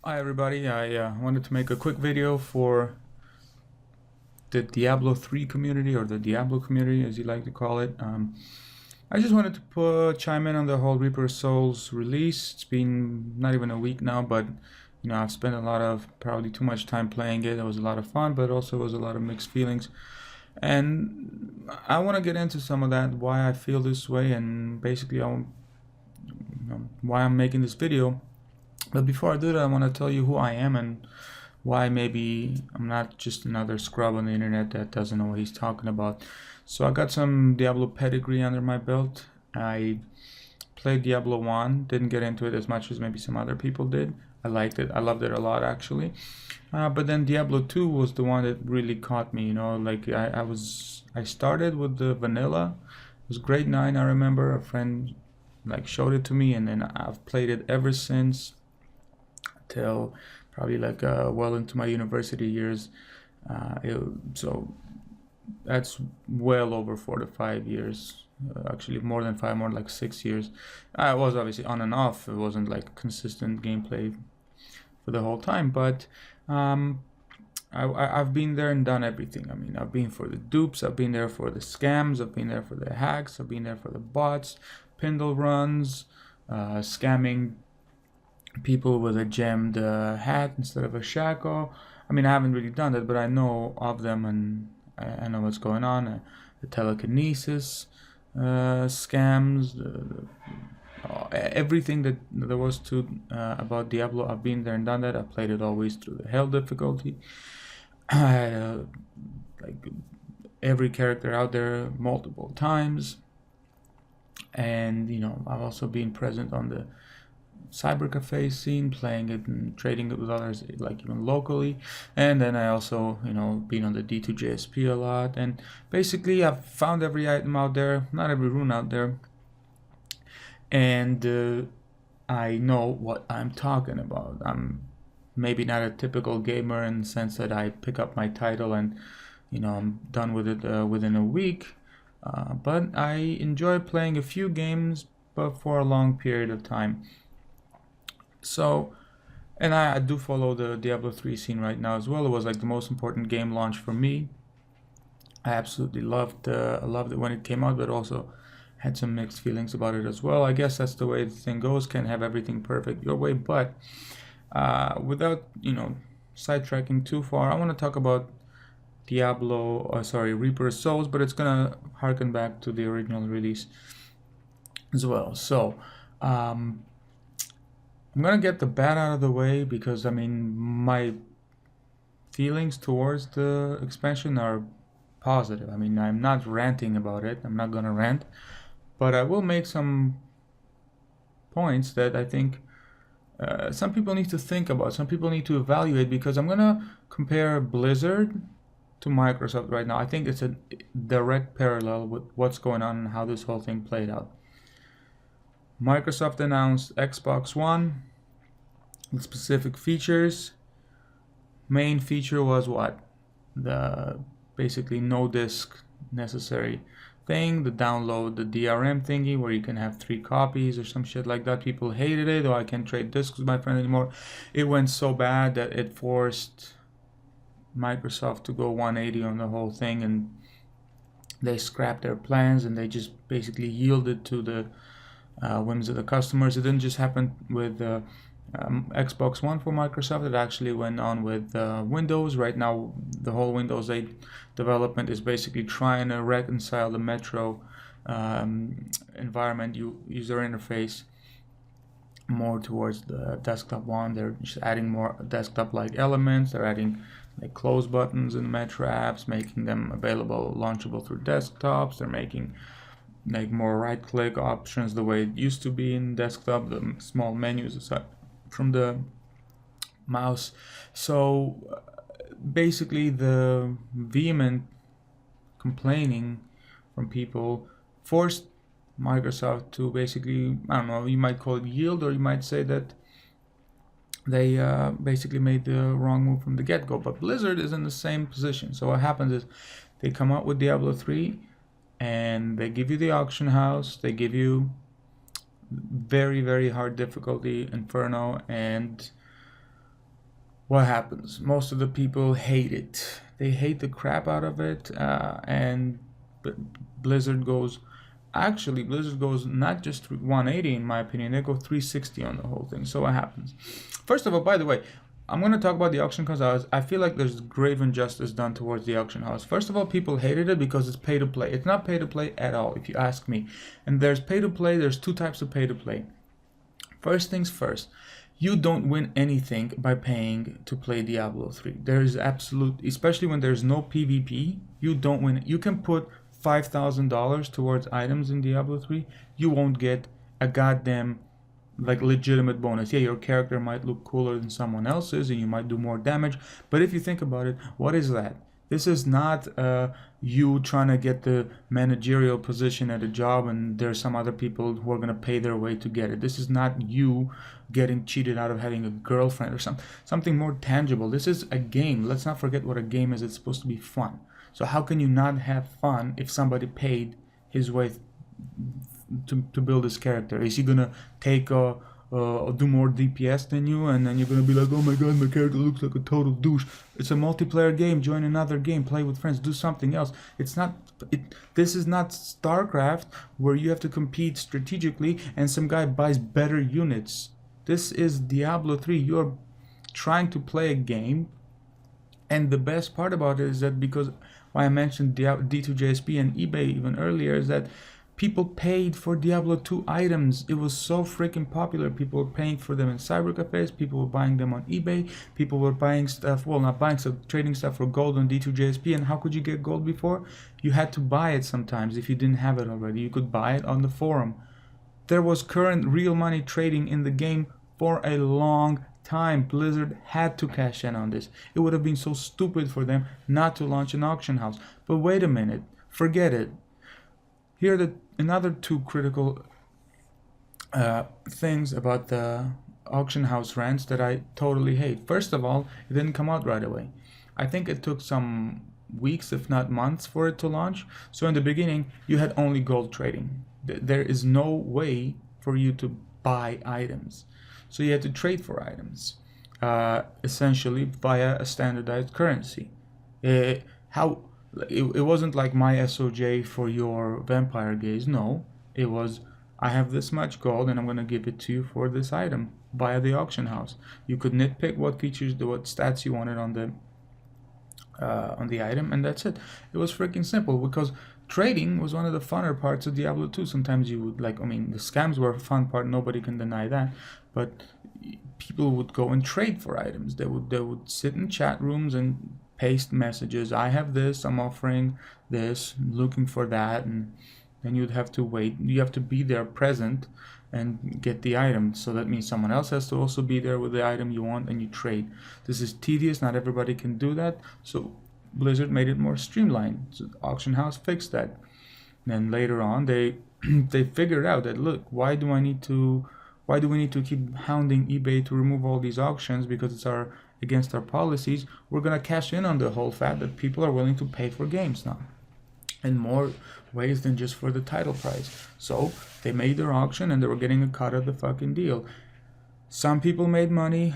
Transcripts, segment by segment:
Hi everybody, I wanted to make a quick video for the Diablo 3 community, or the Diablo community as you like to call it. I just wanted to chime in on the whole Reaper of Souls release. It's been not even a week now, but I've spent probably too much time playing it. It was a lot of fun, but also was a lot of mixed feelings. And I want to get into some of that, why I feel this way, and basically why I'm making this video. But before I do that, I want to tell you who I am and why maybe I'm not just another scrub on the internet that doesn't know what he's talking about. So I got some Diablo pedigree under my belt. I played Diablo 1, didn't get into it as much as maybe some other people did. I liked it, I loved it a lot actually. But then Diablo 2 was the one that really caught me, like I started with the vanilla. It was grade 9, I remember. A friend like showed it to me, and then I've played it ever since till probably like well into my university years. So that's well over 4 to 5 years. Actually, more than 5, more like 6 years. I was obviously on and off. It wasn't like consistent gameplay for the whole time, but I've been there and done everything. I mean, I've been for the dupes, I've been there for the scams, I've been there for the hacks, I've been there for the bots, Pindle runs, scamming people with a gemmed hat instead of a shackle. I mean, I haven't really done that, but I know of them, and I know what's going on. The telekinesis scams, everything that there was to about Diablo. I've been there and done that. I played it always through the hell difficulty. I had like every character out there multiple times, and I've also been present on the cyber cafe scene, playing it and trading it with others, like even locally. And then I also been on the D2JSP a lot, and basically I've found every item out there, not every rune out there, and I know what I'm talking about. I'm maybe not a typical gamer in the sense that I pick up my title and I'm done with it within a week, but I enjoy playing a few games, but for a long period of time. So, and I do follow the Diablo 3 scene right now as well. It was like the most important game launch for me. I absolutely loved it when it came out, but also had some mixed feelings about it as well. I guess that's the way the thing goes. Can't have everything perfect your way, but without sidetracking too far, I want to talk about Reaper of Souls, but it's gonna harken back to the original release as well. So. I'm gonna get the bad out of the way, because I mean my feelings towards the expansion are positive. I mean, I'm not ranting about it. I'm not gonna rant, but I will make some points that I think some people need to think about. Some people need to evaluate, because I'm gonna compare Blizzard to Microsoft right now. I think it's a direct parallel with what's going on and how this whole thing played out. Microsoft announced Xbox One with specific features. Main feature was what? The basically no disk necessary thing, the download the DRM thingy where you can have 3 copies or some shit like that. People hated it. Oh, I can't trade discs with my friend anymore. It went so bad that it forced Microsoft to go 180 on the whole thing, and they scrapped their plans, and they just basically yielded to the whims of the customers. It didn't just happen with Xbox One for Microsoft. It actually went on with Windows. Right now, the whole Windows 8 development is basically trying to reconcile the Metro environment user interface more towards the desktop one. They're just adding more desktop-like elements. They're adding like close buttons in Metro apps, making them available, launchable through desktops. They're making like more right-click options the way it used to be in desktop, the small menus aside from the mouse. So basically the vehement complaining from people forced Microsoft to basically, I don't know, you might call it yield, or you might say that they basically made the wrong move from the get-go. But Blizzard is in the same position. So what happens is they come out with Diablo 3, and they give you the auction house, they give you very hard difficulty Inferno, and what happens? Most of the people hate it. They hate the crap out of it, and Blizzard goes. Actually, Blizzard goes not just 180 in my opinion. They go 360 on the whole thing. So what happens? First of all, by the way, I'm going to talk about the auction house. I feel like there's grave injustice done towards the auction house. First of all, people hated it because it's pay to play. It's not pay to play at all, if you ask me. And there's pay to play. There's two types of pay to play. First things first, you don't win anything by paying to play Diablo 3. There is absolute, especially when there's no PvP, you don't win. You can put $5,000 towards items in Diablo 3. You won't get a goddamn like legitimate bonus. Yeah, your character might look cooler than someone else's and you might do more damage, but if you think about it, what is that? This is not you trying to get the managerial position at a job and there's some other people who are going to pay their way to get it. This is not you getting cheated out of having a girlfriend or something more tangible. This is a game. Let's not forget what a game is. It's supposed to be fun. So how can you not have fun if somebody paid his way to build his character? Is he going to take do more DPS than you, and then you're gonna be like, oh my god, my character looks like a total douche? It's a multiplayer game. Join another game, play with friends, do something else. It's not this is not StarCraft where you have to compete strategically and some guy buys better units. This is Diablo 3. You're trying to play a game, and the best part about it is that, because why I mentioned D2JSP and eBay even earlier, is that people paid for Diablo 2 items. It was so freaking popular. People were paying for them in cyber cafes. People were buying them on eBay. People were buying stuff, well, not buying stuff, trading stuff for gold on D2JSP. And how could you get gold before? You had to buy it sometimes if you didn't have it already. You could buy it on the forum. There was current real money trading in the game for a long time. Blizzard had to cash in on this. It would have been so stupid for them not to launch an auction house. But wait a minute. Forget it. Here are the another two critical things about the auction house rants that I totally hate. First of all, it didn't come out right away. I think it took some weeks, if not months, for it to launch. So in the beginning, you had only gold trading. There is no way for you to buy items. So you had to trade for items, essentially via a standardized currency. It wasn't like my SOJ for your vampire gaze. No, it was, I have this much gold and I'm going to give it to you for this item via the auction house. You could nitpick what features, what stats you wanted on the item, and that's it. It was freaking simple, because trading was one of the funner parts of Diablo 2. Sometimes you would, like, I mean, the scams were a fun part, nobody can deny that, but people would go and trade for items. They would sit in chat rooms and paste messages. I have this, I'm offering this, looking for that, and then you'd have to wait. You have to be there present and get the item. So that means someone else has to also be there with the item you want, and you trade. This is tedious. Not everybody can do that. So Blizzard made it more streamlined. So the auction house fixed that. And then later on, they figured out that, look, why do we need to keep hounding eBay to remove all these auctions, because it's against our policies? We're gonna cash in on the whole fact that people are willing to pay for games now in more ways than just for the title price. So they made their auction and they were getting a cut of the fucking deal. Some people made money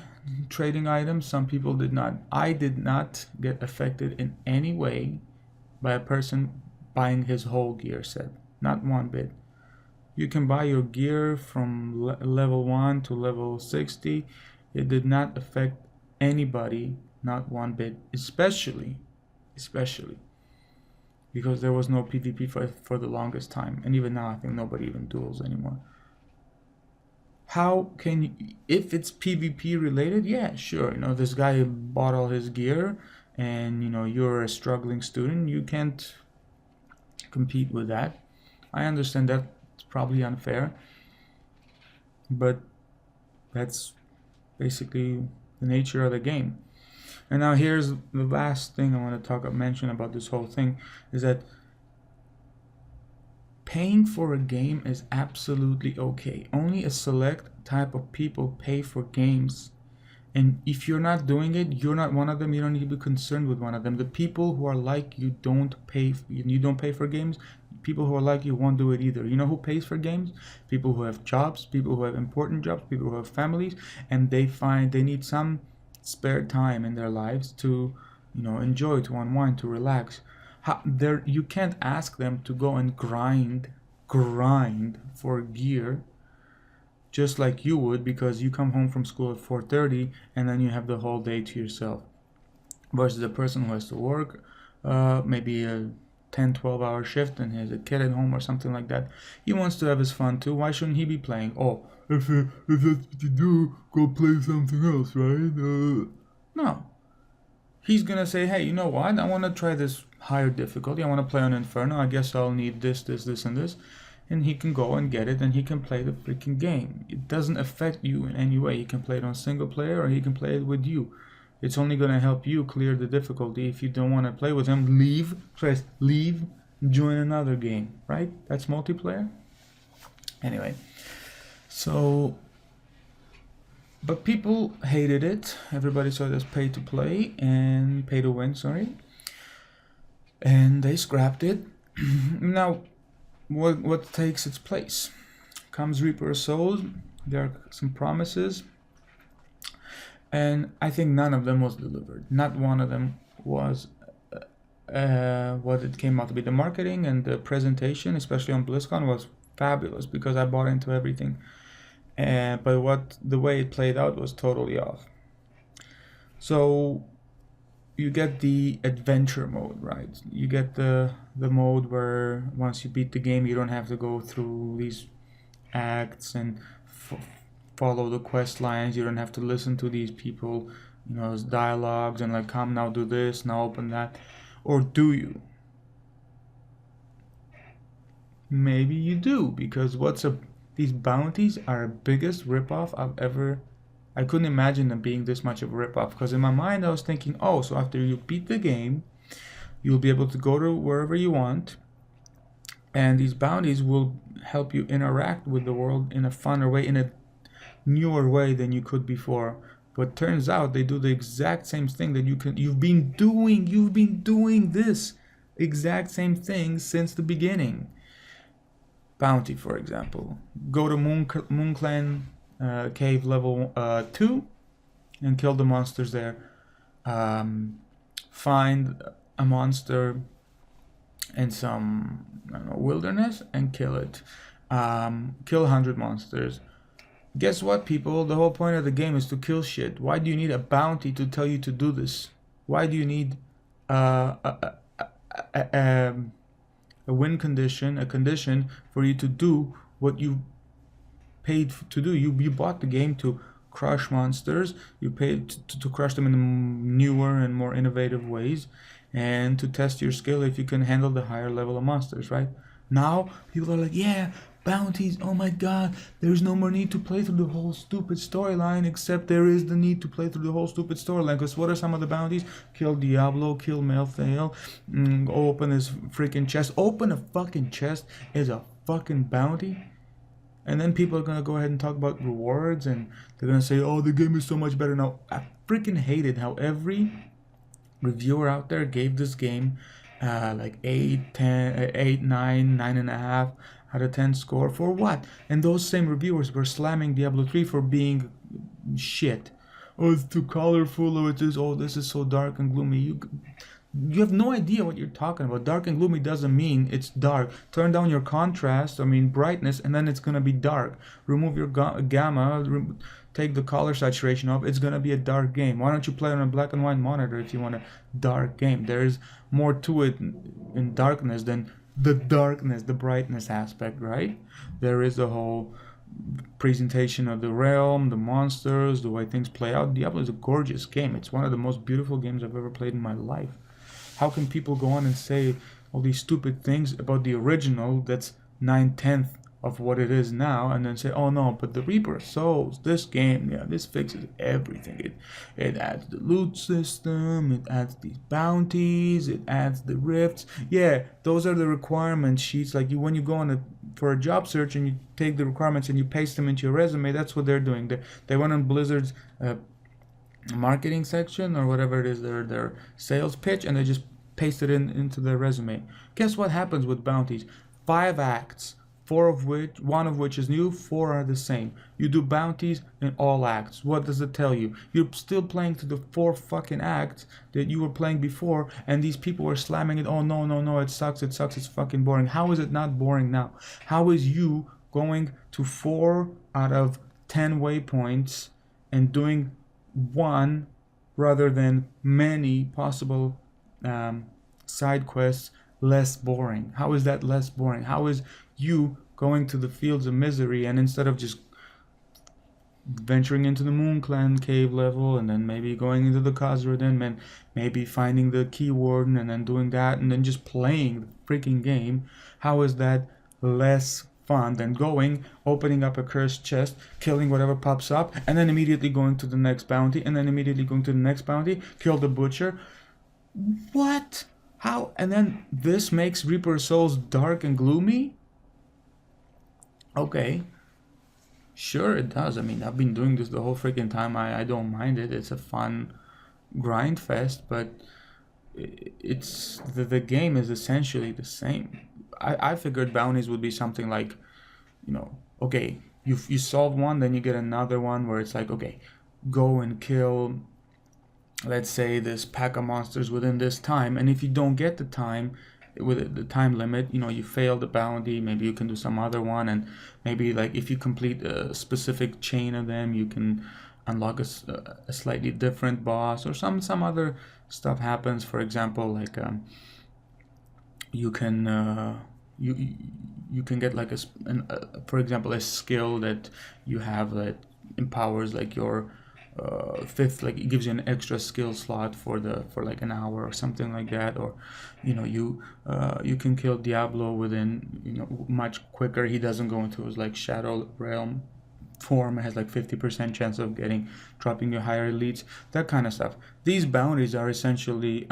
trading items, some people did not. I did not get affected in any way by a person buying his whole gear set. Not one bit. You can buy your gear from level 1 to level 60. It did not affect anybody, not one bit, especially because there was no PvP for the longest time, and even now I think nobody even duels anymore. How can you, if it's PvP related? Yeah, sure, this guy bought all his gear and you're a struggling student, you can't compete with that. I understand that it's probably unfair, but that's basically the nature of the game. And now here's the last thing I want to mention about this whole thing, is that paying for a game is absolutely okay. Only a select type of people pay for games. And if you're not doing it, you're not one of them. You don't need to be concerned with one of them. The people who are like you don't pay for games. People who are like you won't do it either. You know who pays for games? People who have jobs, people who have important jobs, people who have families, and they find they need some spare time in their lives to, enjoy, to unwind, to relax. You can't ask them to go and grind for gear just like you would, because you come home from school at 4:30 and then you have the whole day to yourself. Versus a person who has to work maybe a 10-12 hour shift and has a kid at home or something like that. He wants to have his fun too. Why shouldn't he be playing? Oh, if that's what you do, go play something else, right? No. He's gonna say, hey, you know what? I want to try this higher difficulty. I want to play on Inferno. I guess I'll need this, and this. And he can go and get it, and he can play the freaking game. It doesn't affect you in any way. He can play it on single player, or he can play it with you. It's only going to help you clear the difficulty. If you don't want to play with him, press leave, join another game, right? That's multiplayer. Anyway, so, but people hated it. Everybody saw it as pay to play and pay to win, sorry. And they scrapped it. Now, what takes its place? Comes Reaper of Souls. There are some promises. And I think none of them was delivered. Not one of them was what it came out to be. The marketing and the presentation, especially on BlizzCon, was fabulous because I bought into everything. But the way it played out was totally off. So you get the adventure mode, right? You get the mode where once you beat the game, you don't have to go through these acts and follow the quest lines. You don't have to listen to these people, dialogues and like, come now, do this, now open that. Or do you? Maybe you do, because these bounties are the biggest ripoff I couldn't imagine them being this much of a ripoff, because in my mind I was thinking, oh, so after you beat the game, you'll be able to go to wherever you want, and these bounties will help you interact with the world in a funner way, in a newer way than you could before. But turns out they do the exact same thing that you've been doing this exact same thing since the beginning. Bounty, for example, go to Moon Clan cave level 2 and kill the monsters there. Find a monster in some, wilderness and kill it. Kill 100 monsters. Guess what, people? The whole point of the game is to kill shit. Why do you need a bounty to tell you to do this? Why do you need a win condition, a condition for you to do what you paid to do? You bought the game to crush monsters. You paid to crush them in newer and more innovative ways, and to test your skill if you can handle the higher level of monsters, right? Now people are like, yeah, bounties, oh my god, there's no more need to play through the whole stupid storyline, except there is the need to play through the whole stupid storyline. Because what are some of the bounties? Kill Diablo, kill Malthael, open his freaking chest. Open a fucking chest is a fucking bounty. And then people are gonna go ahead and talk about rewards, and they're gonna say, oh, the game is so much better now. I freaking hated how every reviewer out there gave this game like 8, 10, 8, 9, 9.5 out of 10 score. For what? And those same reviewers were slamming Diablo 3 for being shit. Oh, it's too colorful, or this is so dark and gloomy. You have no idea what you're talking about. Dark and gloomy doesn't mean it's dark. Turn down your contrast, brightness, and then it's gonna be dark. Remove your gamma, take the color saturation off, it's gonna be a dark game. Why don't you play on a black and white monitor if you want a dark game? There's more to it in darkness than the darkness, the brightness aspect, right? There is a whole presentation of the realm, the monsters, the way things play out. Diablo is a gorgeous game. It's one of the most beautiful games I've ever played in my life. How can people go on and say all these stupid things about the original that's 9/10 of what it is now, and then say, oh no, but the Reaper of Souls, this game, yeah, this fixes everything. It adds the loot system, it adds these bounties, it adds the rifts. Yeah, those are the requirement sheets. Like when you go for a job search and you take the requirements and you paste them into your resume, that's what they're doing. They went on Blizzard's marketing section or whatever it is, their sales pitch, and they just paste it into their resume. Guess what happens with bounties? 5 acts, one of which is new, 4 are the same. You do bounties in all acts. What does it tell you? You're still playing to the 4 fucking acts that you were playing before, and these people were slamming it. Oh no, no, no, it sucks, it's fucking boring. How is it not boring now? How is you going to 4 out of 10 waypoints and doing one rather than many possible side quests less boring? How is that less boring? How is you going to the fields of misery, and instead of just venturing into the Moon Clan cave level and then maybe going into the Khazradin and maybe finding the key warden and then doing that and then just playing the freaking game, how is that less fun than going, opening up a cursed chest, killing whatever pops up, and then immediately going to the next bounty, and then immediately going to the next bounty, kill the butcher? What? How? And then this makes Reaper of Souls dark and gloomy? Okay. Sure, it does. I mean, I've been doing this the whole freaking time. I don't mind it. It's a fun grind fest, but it's the game is essentially the same. I figured bounties would be something like, you know, okay, you solve one, then you get another one where it's like, okay, go and kill, let's say, this pack of monsters within this time, and if you don't get the time with the time limit, you know, you fail the bounty, maybe you can do some other one, and maybe like if you complete a specific chain of them, you can unlock a slightly different boss, or some other stuff happens. For example, like you can you can get like for example, a skill that you have that empowers like your fifth, like it gives you an extra skill slot for like an hour or something like that. Or you know, you can kill Diablo within, you know, much quicker. He doesn't go into his like shadow realm form. It has like 50% chance of dropping your higher elites, that kind of stuff. These bounties are essentially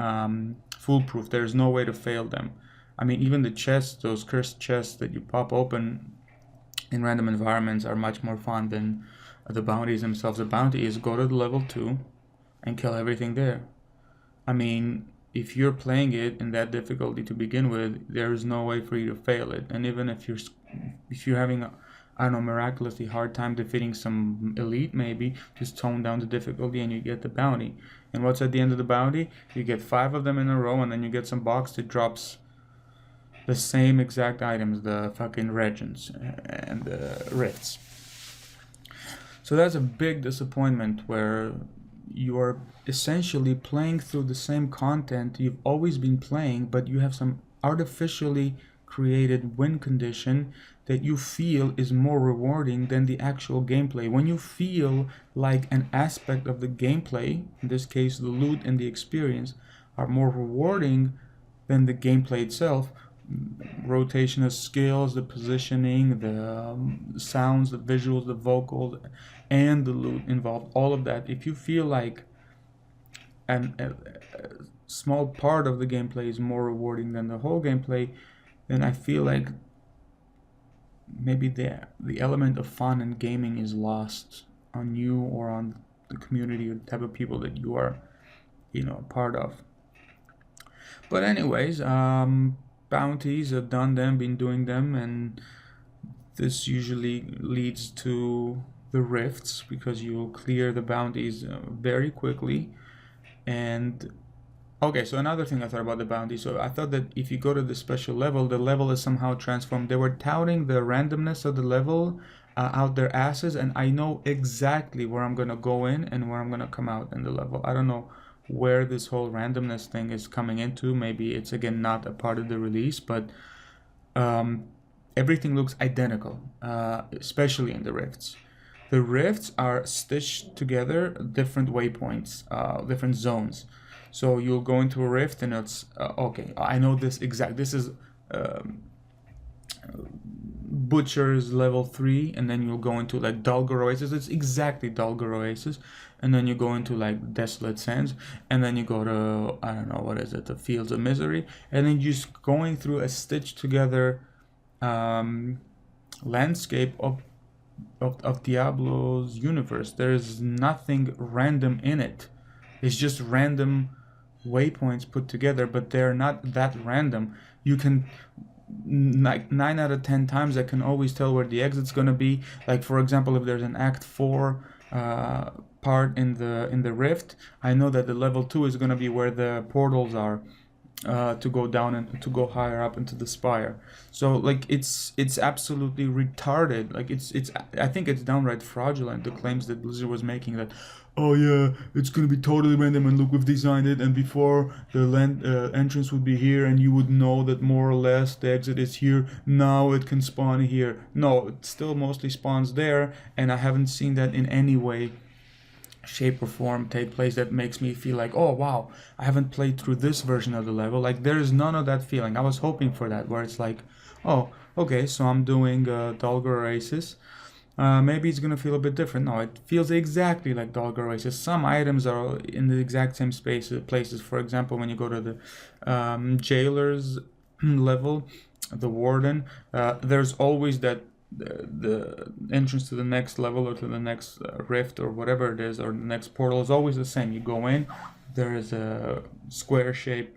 foolproof. There's no way to fail them. I mean, even the chests, those cursed chests that you pop open in random environments, are much more fun than the bounties themselves. The bounty is go to the level 2 and kill everything there. I mean, if you're playing it in that difficulty to begin with, there is no way for you to fail it. And even if you're having a, I don't know, miraculously hard time defeating some elite, maybe just tone down the difficulty and you get the bounty. And what's at the end of the bounty? You get 5 of them in a row, and then you get some box that drops the same exact items, the fucking regents and the rifts. So that's a big disappointment, where you are essentially playing through the same content you've always been playing, but you have some artificially created win condition that you feel is more rewarding than the actual gameplay. When you feel like an aspect of the gameplay, in this case the loot and the experience, are more rewarding than the gameplay itself, rotation of skills, the positioning, the sounds, the visuals, the vocals, and the loot involved, all of that, if you feel like a small part of the gameplay is more rewarding than the whole gameplay, then I feel like maybe the element of fun and gaming is lost on you or on the community or the type of people that you are, you know, part of. But anyways, bounties, I've done them, been doing them, and this usually leads to the rifts, because you'll clear the bounties very quickly. And okay, so another thing I thought about the bounty. So I thought that if you go to the special level, the level is somehow transformed. They were touting the randomness of the level out their asses, and I know exactly where I'm gonna go in and where I'm gonna come out in the level. I don't know where this whole randomness thing is coming into. Maybe it's again not a part of the release, but everything looks identical, especially in the rifts. The rifts are stitched together, different waypoints, different zones. So you'll go into a rift and it's okay, I know this is Butcher's level 3, and then you'll go into like Dulgar Oasis. It's exactly Dulgar Oasis. And then you go into like Desolate Sands, and then you go to, I don't know, what is it, the Fields of Misery, and then just going through a stitched together landscape of Diablo's universe. There's nothing random in it. It's just random waypoints put together, but they're not that random. You can like 9 out of 10 times I can always tell where the exit's gonna be. Like for example, if there's an Act 4 part in the rift, I know that the level 2 is gonna be where the portals are, to go down and to go higher up into the spire. So like it's absolutely retarded. Like it's I think it's downright fraudulent, the claims that Blizzard was making, that oh yeah, it's gonna be totally random and look, we've designed it, and before the land entrance would be here and you would know that more or less the exit is here, now it can spawn here. No, it still mostly spawns there, and I haven't seen that in any way, shape or form take place that makes me feel like, oh wow, I haven't played through this version of the level. Like there's none of that feeling. I was hoping for that, where it's like, oh okay, so I'm doing Dalgar Oasis, maybe it's gonna feel a bit different. No, it feels exactly like Dalgar Oasis. Some items are in the exact same places. For example, when you go to the jailer's level, the warden, there's always that the entrance to the next level or to the next rift or whatever it is, or the next portal, is always the same. You go in, there is a square shape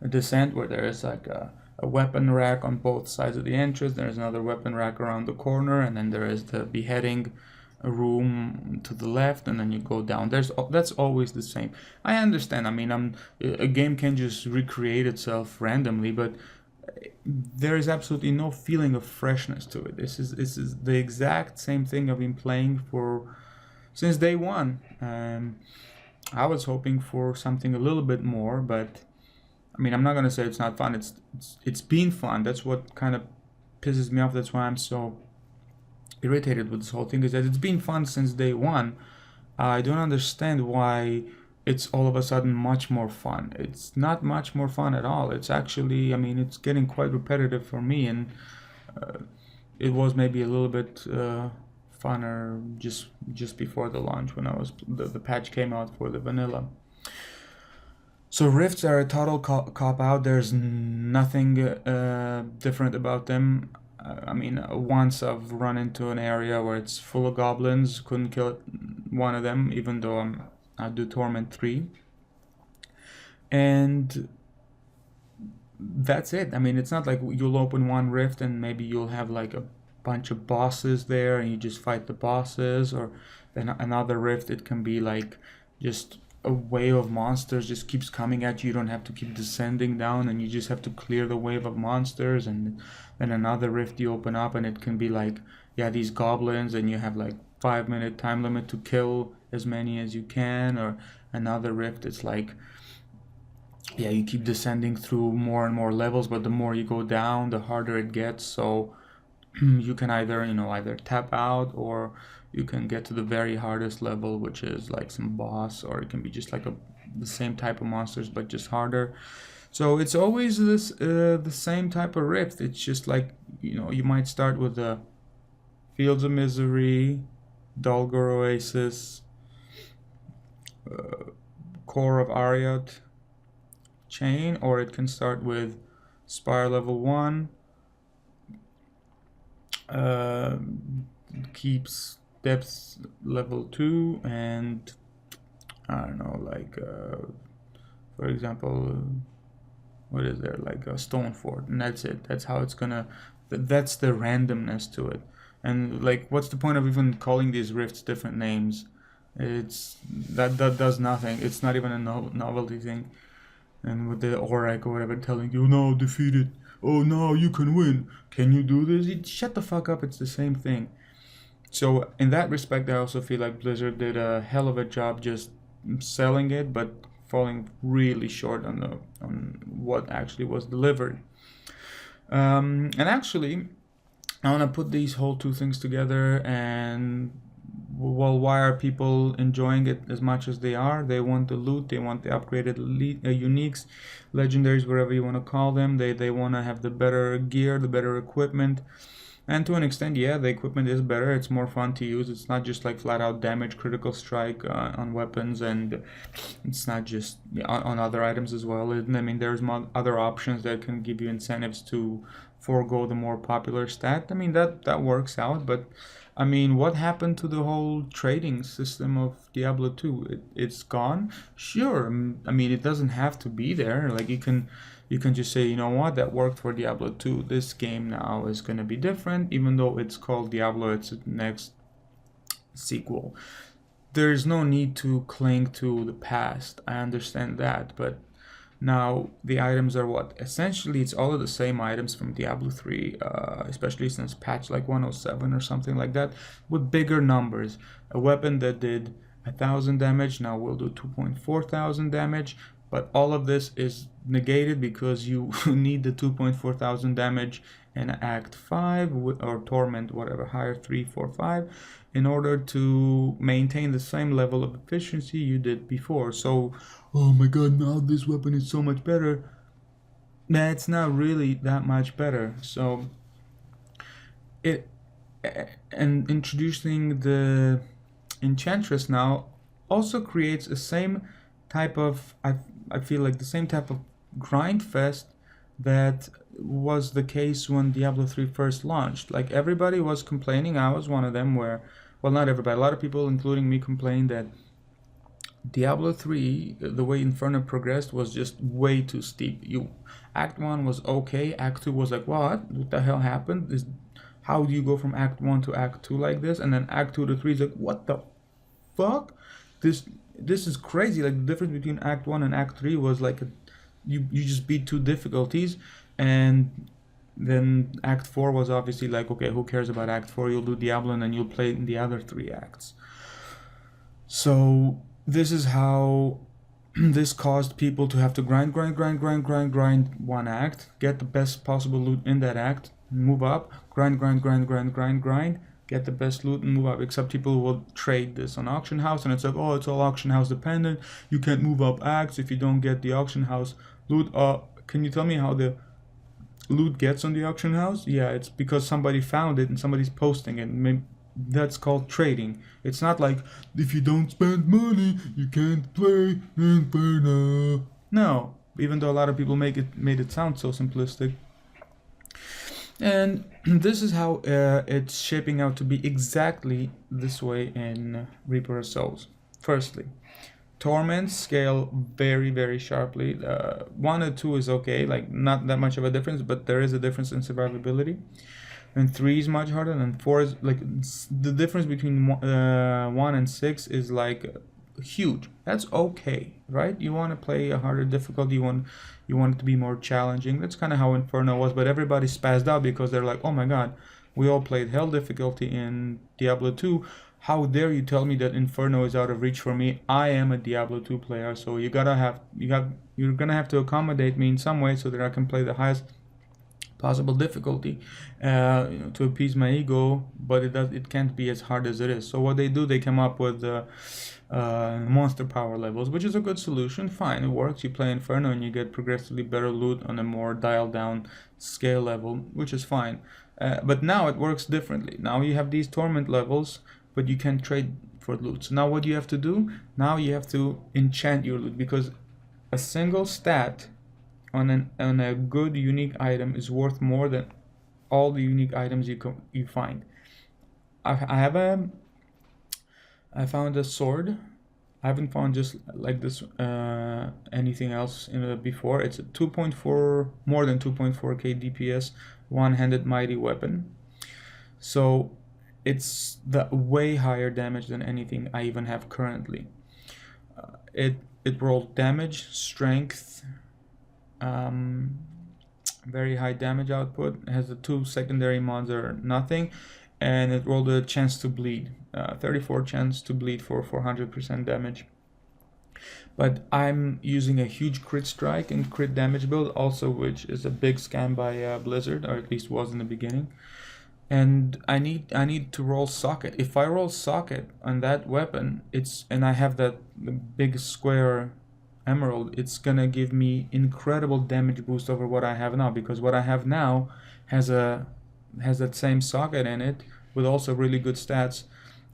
descent where there is like a weapon rack on both sides of the entrance. There's another weapon rack around the corner, and then there is the beheading room to the left, and then you go down. That's always the same. I understand. I mean, a game can just recreate itself randomly, but there is absolutely no feeling of freshness to it. This is the exact same thing I've been playing for since day one. I was hoping for something a little bit more, but I mean, I'm not gonna say it's not fun. It's been fun. That's what kind of pisses me off. That's why I'm so irritated with this whole thing, is that it's been fun since day one. I don't understand why it's all of a sudden much more fun. It's not much more fun at all. It's actually, I mean, it's getting quite repetitive for me, and it was maybe a little bit funner just before the launch, when the patch came out for the vanilla. So rifts are a total cop out. There's nothing different about them. I mean, once I've run into an area where it's full of goblins, couldn't kill one of them, even though I do Torment 3. And that's it. I mean, it's not like you'll open one rift and maybe you'll have like a bunch of bosses there and you just fight the bosses, or then another rift, it can be like just a wave of monsters just keeps coming at you. You don't have to keep descending down, and you just have to clear the wave of monsters. And then another rift you open up and it can be like, yeah, these goblins, and you have like 5-minute time limit to kill as many as you can. Or another rift, it's like, yeah, you keep descending through more and more levels, but the more you go down, the harder it gets. So you can either tap out, or you can get to the very hardest level, which is like some boss, or it can be just like the same type of monsters but just harder. So it's always the same type of rift. It's just like, you might start with the Fields of Misery, Dalgar Oasis, Core of Ariat, Chain, or it can start with Spire level 1, keeps depth level 2, and I don't know, like for example, what is there, like a Stone Fort, and that's it. That's how it's gonna, that's the randomness to it. And like, what's the point of even calling these rifts different names? It's that does nothing. It's not even a novelty thing. And with the Orac or whatever telling you, no, defeated, oh no, you can win, can you do this? Shut the fuck up. It's the same thing. So in that respect, I also feel like Blizzard did a hell of a job just selling it, but falling really short on what actually was delivered. And actually, I want to put these whole two things together. And well, why are people enjoying it as much as they are? They want the loot, they want the upgraded uniques, legendaries, whatever you want to call them. They want to have the better gear, the better equipment. And to an extent, yeah, the equipment is better. It's more fun to use. It's not just like flat out damage, critical strike on weapons, and it's not just on other items as well. I mean, there's other options that can give you incentives to forego the more popular stat. I mean, that works out. But I mean, what happened to the whole trading system of Diablo 2? It's gone. Sure. I mean, it doesn't have to be there. Like, you can you can just say, you know what, that worked for Diablo 2. This game now is going to be different, even though it's called Diablo, it's the next sequel. There's no need to cling to the past. I understand that, but now the items are what? Essentially, it's all of the same items from Diablo 3, especially since patch like 107 or something like that, with bigger numbers. A weapon that did 1,000 damage now will do 2.4 thousand damage, but all of this is negated because you need the 2.4 thousand damage in Act 5 or Torment, whatever, higher 3, 4, 5, in order to maintain the same level of efficiency you did before. So, oh my god, now this weapon is so much better. Nah, it's not really that much better. So, and introducing the Enchantress now also creates the same type of, I feel like the same type of grind fest that was the case when Diablo 3 first launched. Like, everybody was complaining, I was one of them, where, well, not everybody, a lot of people, including me, complained that Diablo 3, the way Inferno progressed was just way too steep. Act 1 was okay, Act 2 was like, what the hell happened? How do you go from Act 1 to Act 2 like this? And then Act 2 to 3 is like, what the fuck? This is crazy. Like, the difference between Act 1 and Act 3 was like, you just beat 2 difficulties, and then Act 4 was obviously like, okay, who cares about Act 4? You'll do Diablo and then you'll play in the other 3 acts. So this is how this caused people to have to grind one act, get the best possible loot in that act, move up, grind, get the best loot and move up. Except people will trade this on auction house, and it's like, oh, it's all auction house dependent. You can't move up acts if you don't get the auction house loot. Can you tell me how the loot gets on the auction house? Yeah, it's because somebody found it and somebody's posting it. Maybe that's called trading. It's not like, if you don't spend money, you can't play Inferno. No, even though a lot of people made it sound so simplistic. And this is how it's shaping out to be exactly this way in Reaper of Souls. Firstly, Torments scale very, very sharply. 1 and 2 is okay, like not that much of a difference, but there is a difference in survivability. And 3 is much harder, and 4 is like, the difference between 1 and 6 is like huge. That's okay, right? You want to play a harder difficulty, you want it to be more challenging. That's kind of how Inferno was, but everybody spazzed out because they're like, oh my god, we all played hell difficulty in Diablo 2. How dare you tell me that Inferno is out of reach for me? I am a Diablo 2 player, so you're gonna have to accommodate me in some way so that I can play the highest possible difficulty to appease my ego, but it can't be as hard as it is. So what they do, they come up with monster power levels, which is a good solution. Fine, it works. You play Inferno and you get progressively better loot on a more dialed down scale level, which is fine. But now it works differently. Now you have these torment levels, but you can trade for loot. So now what do you have to do? Now you have to enchant your loot, because a single stat on a good unique item is worth more than all the unique items you find. I found a sword. I haven't found just like this anything else before. It's a 2.4, more than 2.4k DPS one-handed mighty weapon. So it's the way higher damage than anything I even have currently. It rolled damage, strength, very high damage output. It has the 2 secondary mods are nothing, and it rolled a chance to bleed, 34 chance to bleed for 400% damage. But I'm using a huge crit strike and crit damage build also, which is a big scam by Blizzard, or at least was in the beginning. And I need to roll socket. If I roll socket on that weapon, and I have that big square emerald, it's gonna give me incredible damage boost over what I have now, because what I have now has that same socket in it with also really good stats,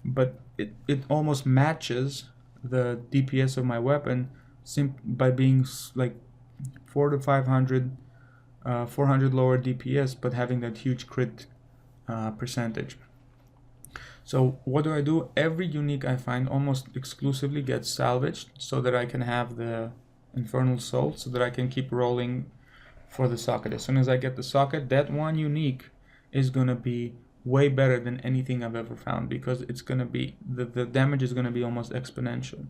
but it almost matches the DPS of my weapon by being like 400 to 500 400 lower DPS, but having that huge crit percentage. So what do? Every unique I find almost exclusively gets salvaged so that I can have the Infernal Soul, so that I can keep rolling for the socket. As soon as I get the socket, that one unique is gonna be way better than anything I've ever found, because it's gonna be the damage is gonna be almost exponential.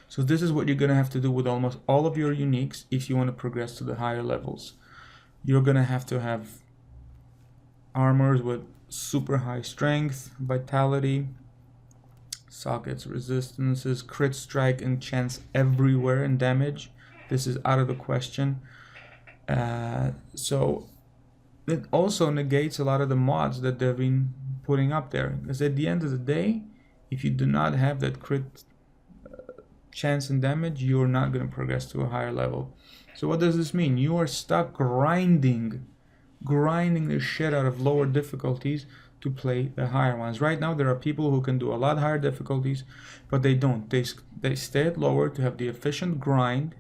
So this is what you're gonna have to do with almost all of your uniques if you want to progress to the higher levels. You're gonna have to have armors with super high strength, vitality, sockets, resistances, crit strike, and chance everywhere, and damage. This is out of the question. So it also negates a lot of the mods that they've been putting up there, because at the end of the day, if you do not have that crit chance and damage, you're not going to progress to a higher level. So what does this mean? You are stuck grinding the shit out of lower difficulties to play the higher ones. Right now there are people who can do a lot higher difficulties, but they don't. They stay at lower to have the efficient grind,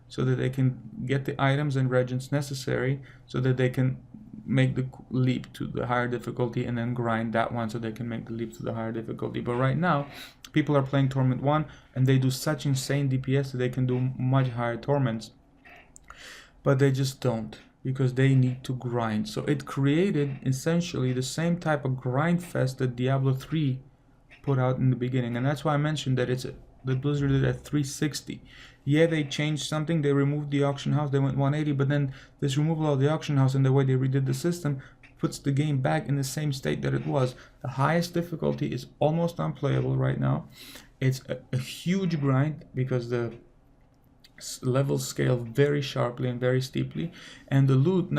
so that they can get the items and regents necessary, so that they can make the leap to the higher difficulty, and then grind that one so they can make the leap to the higher difficulty. But right now people are playing Torment 1 and they do such insane DPS that they can do much higher torments, but they just don't, because they need to grind. So it created essentially the same type of grind fest that Diablo 3 put out in the beginning, and that's why I mentioned that the Blizzard did at 360. Yeah, they changed something. They removed the auction house. They went 180, but then this removal of the auction house and the way they redid the system puts the game back in the same state that it was. The highest difficulty is almost unplayable right now. It's a huge grind, because the levels scale very sharply and very steeply, and the loot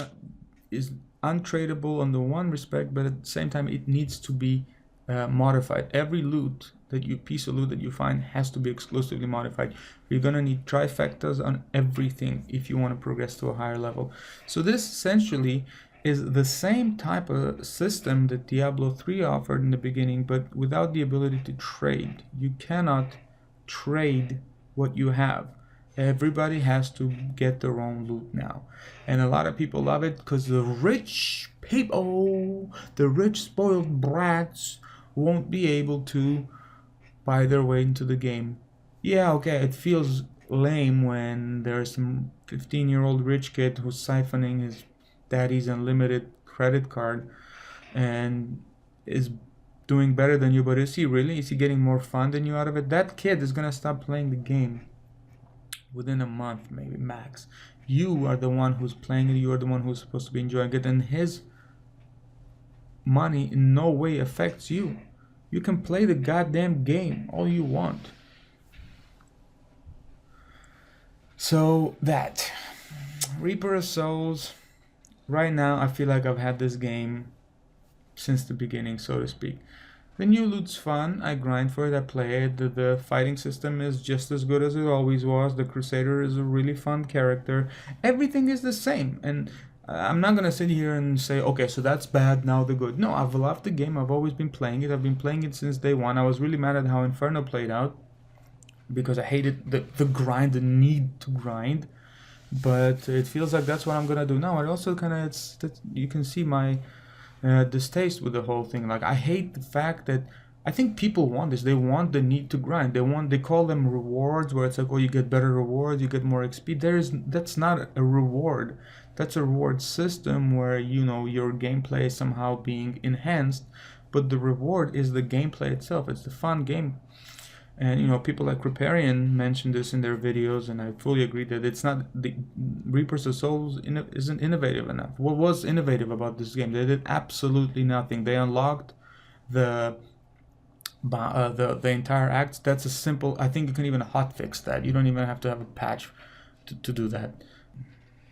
is untradeable on the one respect, but at the same time it needs to be modified. Every piece of loot that you find has to be exclusively modified. You're gonna need trifectas on everything if you want to progress to a higher level. So this essentially is the same type of system that Diablo 3 offered in the beginning, but without the ability to trade. You cannot trade what you have. Everybody has to get their own loot now, and a lot of people love it because the rich people, the rich spoiled brats, won't be able to buy their way into the game. Yeah, okay, it feels lame when there's some 15-year-old rich kid who's siphoning his daddy's unlimited credit card and is doing better than you, but is he really? Is he getting more fun than you out of it? That kid is gonna stop playing the game within a month, maybe max. You are the one who's playing it. You are the one who's supposed to be enjoying it, and his money in no way affects you. You can play the goddamn game all you want. So that Reaper of Souls, right now I feel like I've had this game since the beginning, so to speak. The new loot's fun. I grind for it. I play it. The fighting system is just as good as it always was. The Crusader is a really fun character. Everything is the same. And I'm not going to sit here and say, okay, so that's bad, now the good. No, I've loved the game. I've always been playing it. I've been playing it since day one. I was really mad at how Inferno played out, because I hated the grind, the need to grind. But it feels like that's what I'm going to do now. It also kind of, you can see my distaste with the whole thing. Like, I hate the fact that I think people want this. They want the need to grind. They call them rewards, where it's like, oh, you get better rewards, you get more XP. That's not a reward. That's a reward system where, you know, your gameplay is somehow being enhanced, but the reward is the gameplay itself. It's the fun game. And, you know, people like Riparian mentioned this in their videos, and I fully agree that it's not, the Reapers of Souls isn't innovative enough. What was innovative about this game? They did absolutely nothing. They unlocked the entire acts. That's a simple, I think you can even hotfix that. You don't even have to have a patch to do that.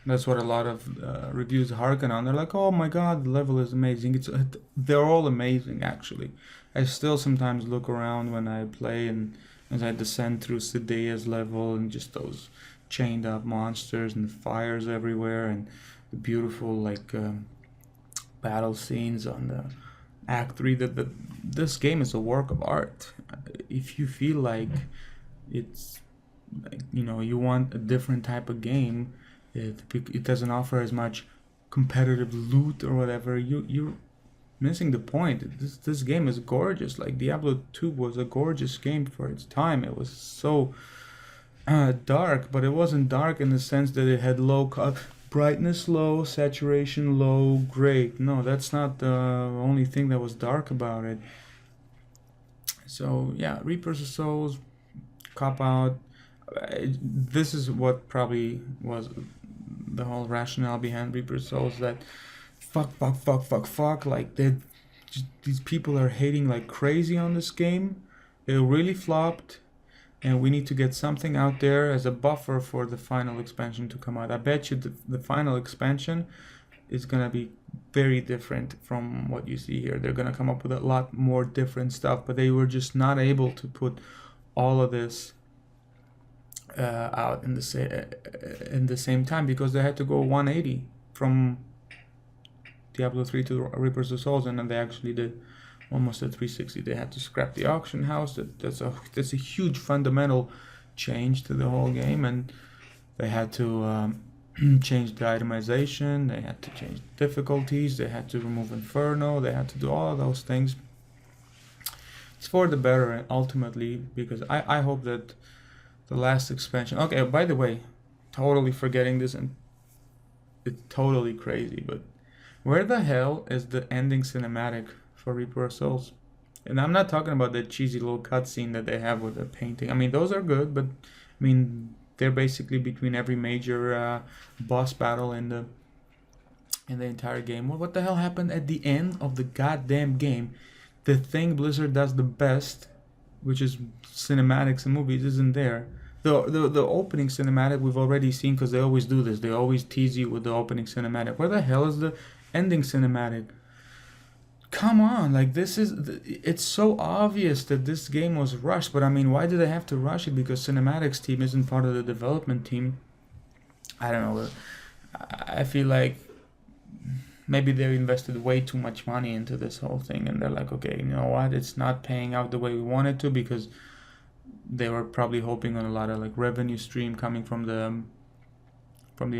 That's what a lot of reviews harken on. They're like, oh my god, the level is amazing. They're all amazing, actually. I still sometimes look around when I play, and as I descend through Sidea's level, and just those chained up monsters and the fires everywhere, and the beautiful like battle scenes on the Act 3. This game is a work of art. If you feel like it's, like, you know, you want a different type of game, it doesn't offer as much competitive loot or whatever, you're missing the point. This game is gorgeous. Like, Diablo 2 was a gorgeous game for its time. It was so dark, but it wasn't dark in the sense that it had brightness low, saturation low, great. No, that's not the only thing that was dark about it. So yeah, Reapers of Souls, cop out. This is what probably was the whole rationale behind Reapers of Souls, that fuck, like these people are hating like crazy on this game. It really flopped, and we need to get something out there as a buffer for the final expansion to come out. I bet you the final expansion is gonna be very different from what you see here. They're gonna come up with a lot more different stuff, but they were just not able to put all of this out in the same time, because they had to go 180 from Diablo 3 to Reapers of Souls, and then they actually did almost a 360. They had to scrap the auction house. That's a huge fundamental change to the whole game, and they had to change the itemization. They had to change difficulties. They had to remove Inferno. They had to do all of those things. It's for the better ultimately, because I hope that the last expansion. Okay, by the way, totally forgetting this, and it's totally crazy, but where the hell is the ending cinematic for Reaper of Souls? And I'm not talking about the cheesy little cutscene that they have with the painting. I mean, those are good, but I mean, they're basically between every major boss battle in the entire game. What the hell happened at the end of the goddamn game? The thing Blizzard does the best, which is cinematics and movies, isn't there. The opening cinematic we've already seen, because they always do this. They always tease you with the opening cinematic. Where the hell is the ending cinematic? Come on, like it's so obvious that this game was rushed, but I mean, why do they have to rush it? Because cinematics team isn't part of the development team. I don't know. I feel like maybe they invested way too much money into this whole thing, and they're like, okay, you know what? It's not paying out the way we wanted to, because they were probably hoping on a lot of like revenue stream coming from the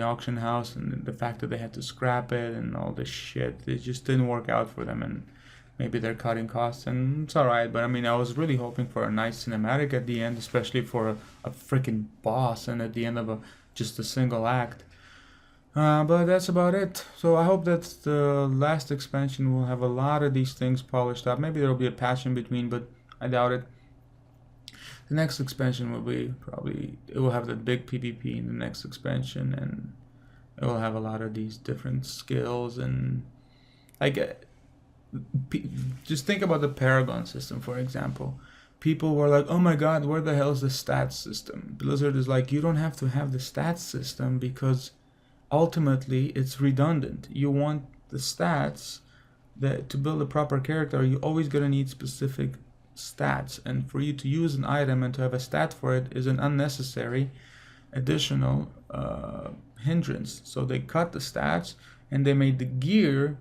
auction house, and the fact that they had to scrap it and all this shit, it just didn't work out for them, and maybe they're cutting costs, and it's alright. But I mean, I was really hoping for a nice cinematic at the end, especially for a freaking boss, and at the end of just a single act. But that's about it. So I hope that the last expansion will have a lot of these things polished up. Maybe there will be a patch in between, but I doubt it. The next expansion will be it will have the big PvP in the next expansion, and it will have a lot of these different skills, and like just think about the Paragon system, for example. People were like, oh my god, where the hell is the stats system? Blizzard is like, you don't have to have the stats system, because ultimately it's redundant. You want the stats that to build a proper character, you always gonna need specific stats, and for you to use an item and to have a stat for it is an unnecessary additional hindrance. So they cut the stats, and they made the gear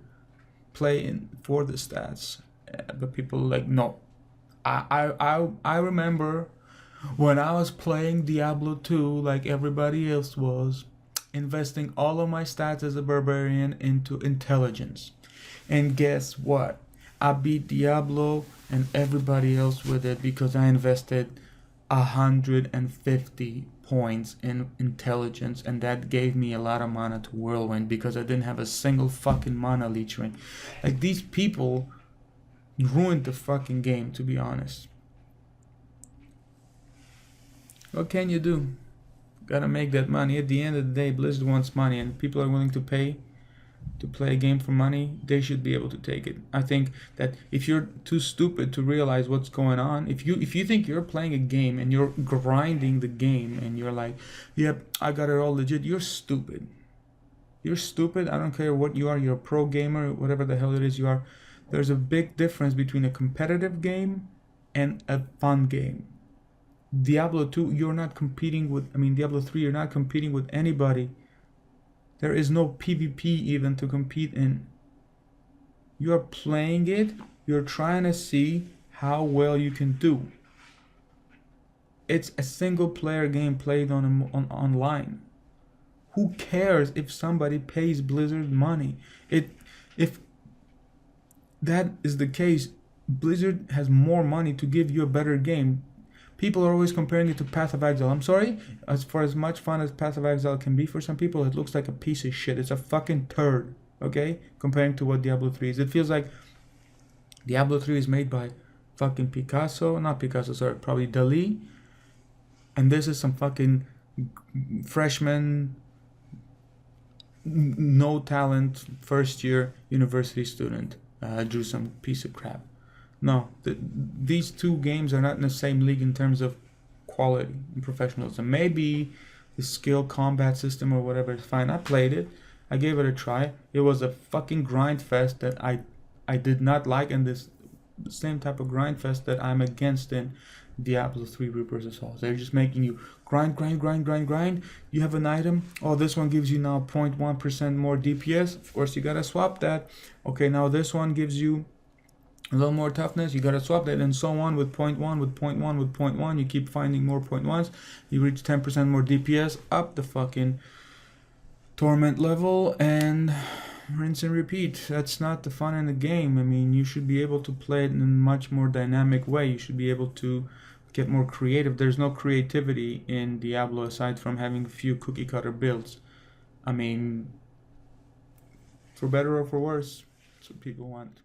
play in for the stats. But people are like, no. I remember when I was playing Diablo 2, like everybody else was, investing all of my stats as a barbarian into intelligence, and guess what? I beat Diablo and everybody else with it, because I invested 150 points in intelligence, and that gave me a lot of mana to Whirlwind, because I didn't have a single fucking mana leech ring. Like, these people ruined the fucking game, to be honest. What can you do? Gotta make that money. At the end of the day, Blizzard wants money, and people are willing to pay to play a game for money. They should be able to take it. I think that if you're too stupid to realize what's going on, if you think you're playing a game and you're grinding the game and you're like, yep, I got it all legit, you're stupid. You're stupid. I don't care what you are. You're a pro gamer, whatever the hell it is you are. There's a big difference between a competitive game and a fun game. Diablo 2, you're not competing with, Diablo 3, you're not competing with anybody. There is no PvP even to compete in. You're playing it, you're trying to see how well you can do. It's a single player game played on online. Who cares if somebody pays Blizzard money? If that is the case, Blizzard has more money to give you a better game. People are always comparing it to Path of Exile. I'm sorry, for as much fun as Path of Exile can be for some people, it looks like a piece of shit. It's a fucking turd, okay? Comparing to what Diablo 3 is. It feels like Diablo 3 is made by fucking probably Dali. And this is some fucking freshman, no talent, first year university student. Drew some piece of crap. No, these two games are not in the same league in terms of quality and professionalism. Maybe the skill combat system or whatever is fine. I played it. I gave it a try. It was a fucking grind fest that I did not like, and the same type of grind fest that I'm against in Diablo 3 Reapers Assault. They're just making you grind. You have an item. Oh, this one gives you now 0.1% more DPS. Of course, you gotta swap that. Okay, now this one gives you a little more toughness, you gotta swap that, and so on with 0.1, with 0.1, with 0.1. You keep finding more 0.1s. You reach 10% more DPS, up the fucking torment level, and rinse and repeat. That's not the fun in the game. I mean, you should be able to play it in a much more dynamic way. You should be able to get more creative. There's no creativity in Diablo aside from having a few cookie cutter builds. I mean, for better or for worse, that's what people want.